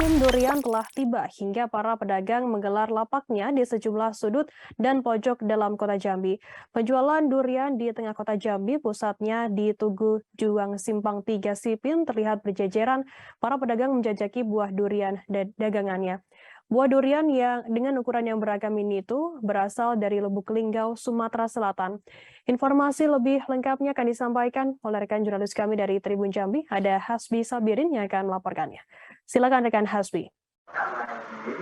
musim durian telah tiba hingga para pedagang menggelar lapaknya di sejumlah sudut dan pojok dalam kota Jambi. Penjualan durian di tengah kota Jambi, pusatnya di Tugu Juang Simpang 3 Sipin, terlihat berjejeran para pedagang menjajaki buah durian dagangannya. Buah durian yang dengan ukuran yang beragam ini itu berasal dari Lubuk Linggau, Sumatera Selatan. Informasi lebih lengkapnya akan disampaikan oleh rekan jurnalis kami dari Tribun Jambi, ada Hasbi Sabirin yang akan melaporkannya. Silakan rekan Hasbi.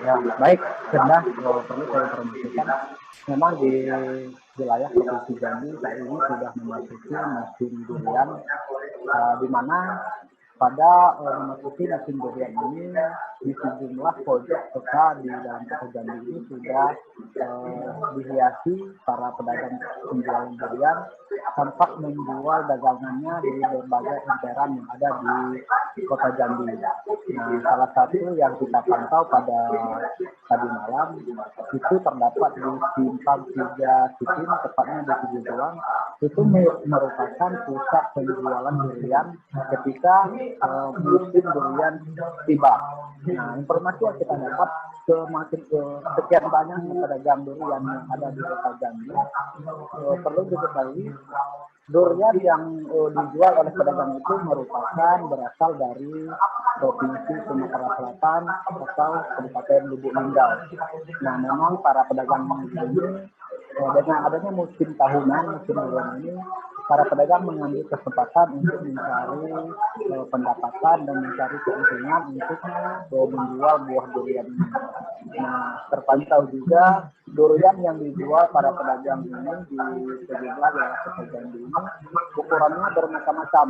Ya, baik, Firda, perlu saya informasikan, memang di wilayah Provinsi Jambi saat ini sudah memasuki musim durian, di mana pada memasuki musim durian ini di sejumlah pojok kota di dalam kota Jambi ini sudah dihiasi para pedagang penjualan durian tampak menjual dagangannya di berbagai emperan yang ada di kota Jambi. Nah, salah satu yang kita pantau pada tadi malam itu terdapat di Simpang 3 Sipin, tepatnya di Tugu Juang. Itu merupakan pusat penjualan durian ketika musim durian tiba. Nah, informasi yang kita dapat semakin sekian banyak pedagang durian yang ada di kota Jambi. Perlu diketahui durian yang dijual oleh pedagang itu merupakan berasal dari Provinsi Sumatera Selatan atau Kabupaten Lubuk Linggau. Nah, memang para pedagang ini dengan adanya musim tahunan, musim durian ini, para pedagang mengambil kesempatan untuk mencari pendapatan dan mencari keuntungan untuk menjual buah durian ini. Nah, terpantau juga durian yang dijual para pedagang ini di sejumlah wilayah kota Jambi ini ukurannya bermacam-macam.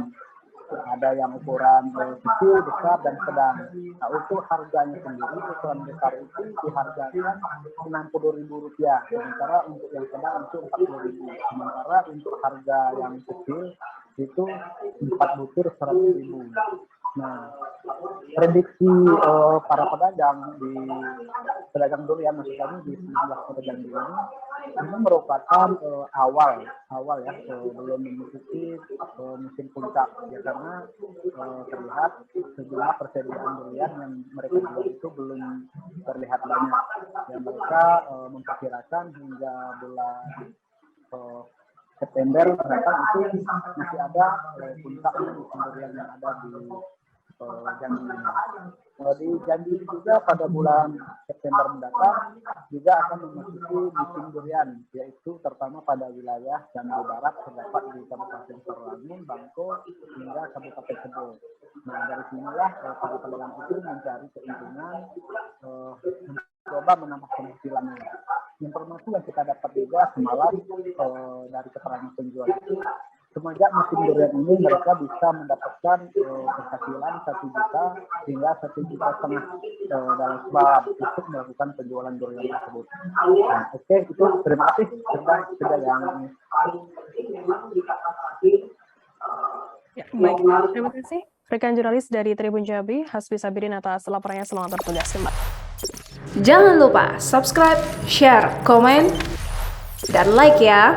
Ada yang ukuran kecil, besar, dan sedang. Nah, untuk harganya sendiri, ukuran besar itu dihargakan Rp60.000. Sementara untuk yang sedang itu Rp40.000. Sementara untuk harga yang kecil itu 4 butir Rp100.000. Nah, prediksi para pedagang pedagang durian maksudnya di sejumlah kota Jambi ini merupakan awal ya, belum memasuki musim puncak ya, karena terlihat sejumlah persediaan durian yang mereka jual itu belum terlihat banyak. Ya, mereka memperkirakan hingga bulan September mendatang itu masih ada puncaknya musim durian yang ada di Jambi. Di Jambi juga pada bulan September mendatang juga akan memasuki musim durian, yaitu terutama pada wilayah Jambi Barat terdapat di Kabupaten Sarolangun, Bangko, hingga Kabupaten Sebo. Nah, dari sinilah para pedagang itu mencari keuntungan, mencoba menambah penghasilannya. Informasi yang kita dapat juga semalam dari keterangan penjual itu, semenjak musim durian ini mereka bisa mendapatkan penghasilan 1 juta hingga 1,5 juta dalam sebulan untuk melakukan penjualan durian tersebut. Nah, oke, itu terima kasih sudah yang ya, baik. Terima kasih rekan jurnalis dari Tribun Jambi, Hasbi Sabirin, atas laporannya. Selamat bertugas kembali. Jangan lupa subscribe, share, komen, dan like ya.